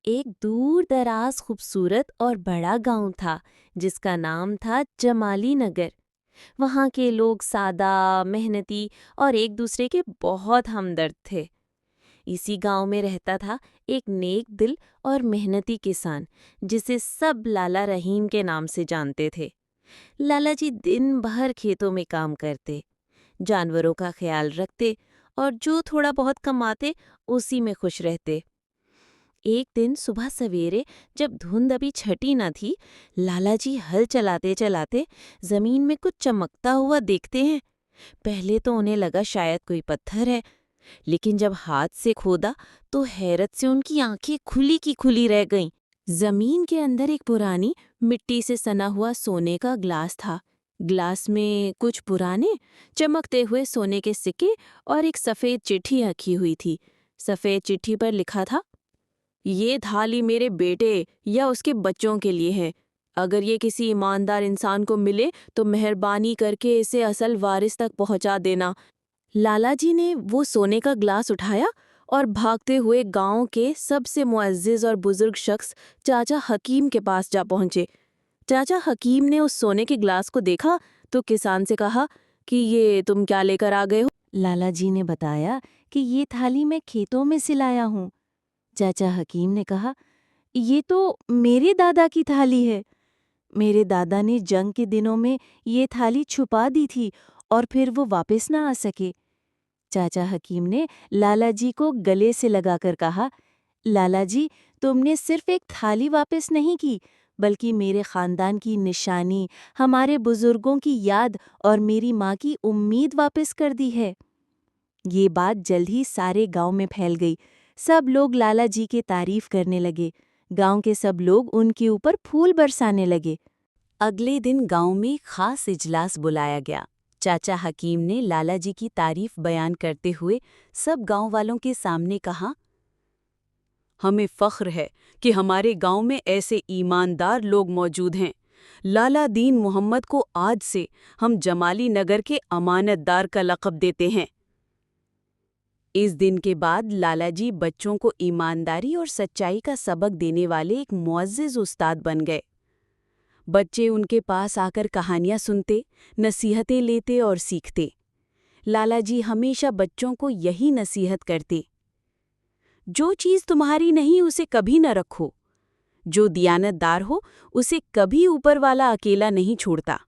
एक दूर दराज खूबसूरत और बड़ा गांव था जिसका नाम था जमाली नगर। वहाँ के लोग सादा, मेहनती और एक दूसरे के बहुत हमदर्द थे। इसी गांव में रहता था एक नेक दिल और मेहनती किसान जिसे सब लाला रहीम के नाम से जानते थे। लाला जी दिन भर खेतों में काम करते, जानवरों का ख्याल रखते और जो थोड़ा बहुत कमाते उसी में खुश रहते। एक दिन सुबह सवेरे जब धुंध अभी छटी न थी, लाला जी हल चलाते चलाते जमीन में कुछ चमकता हुआ देखते हैं। पहले तो उन्हें लगा शायद कोई पत्थर है, लेकिन जब हाथ से खोदा तो हैरत से उनकी आंखें खुली की खुली रह गईं। जमीन के अंदर एक पुरानी मिट्टी से सना हुआ सोने का ग्लास था। ग्लास में कुछ पुराने चमकते हुए सोने के सिक्के और एक सफेद चिट्ठी रखी हुई थी। सफेद चिट्ठी पर लिखा था, ये थाली मेरे बेटे या उसके बच्चों के लिए है। अगर ये किसी ईमानदार इंसान को मिले तो मेहरबानी करके इसे असल वारिस तक पहुंचा देना। लाला जी ने वो सोने का ग्लास उठाया और भागते हुए गांव के सबसे मुअज्जिज और बुजुर्ग शख्स चाचा हकीम के पास जा पहुंचे। चाचा हकीम ने उस सोने के ग्लास को देखा तो किसान से कहा कि ये तुम क्या लेकर आ गए हो। लाला जी ने बताया कि ये थाली मैं खेतों में से लाया हूँ। चाचा हकीम ने कहा, ये तो मेरे दादा की थाली है। मेरे दादा ने जंग के दिनों में ये थाली छुपा दी थी और फिर वो वापस ना आ सके। चाचा हकीम ने लाला जी को गले से लगाकर कहा, लाला जी, तुमने सिर्फ एक थाली वापस नहीं की, बल्कि मेरे खानदान की निशानी, हमारे बुजुर्गों की याद और मेरी माँ की उम्मीद वापस कर दी है। ये बात जल्द ही सारे गांव में फैल गई। सब लोग लाला जी की तारीफ करने लगे। गांव के सब लोग उनके ऊपर फूल बरसाने लगे। अगले दिन गांव में खास इजलास बुलाया गया। चाचा हकीम ने लाला जी की तारीफ बयान करते हुए सब गांव वालों के सामने कहा, हमें फख्र है कि हमारे गांव में ऐसे ईमानदार लोग मौजूद हैं। लाला दीन मोहम्मद को आज से हम जमाली नगर के अमानतदार का लक़ब देते हैं। इस दिन के बाद लाला जी बच्चों को ईमानदारी और सच्चाई का सबक देने वाले एक मुअज़्ज़िज़ उस्ताद बन गए। बच्चे उनके पास आकर कहानियाँ सुनते, नसीहतें लेते और सीखते। लाला जी हमेशा बच्चों को यही नसीहत करते, जो चीज़ तुम्हारी नहीं उसे कभी न रखो। जो दियानतदार हो उसे कभी ऊपर वाला अकेला नहीं छोड़ता।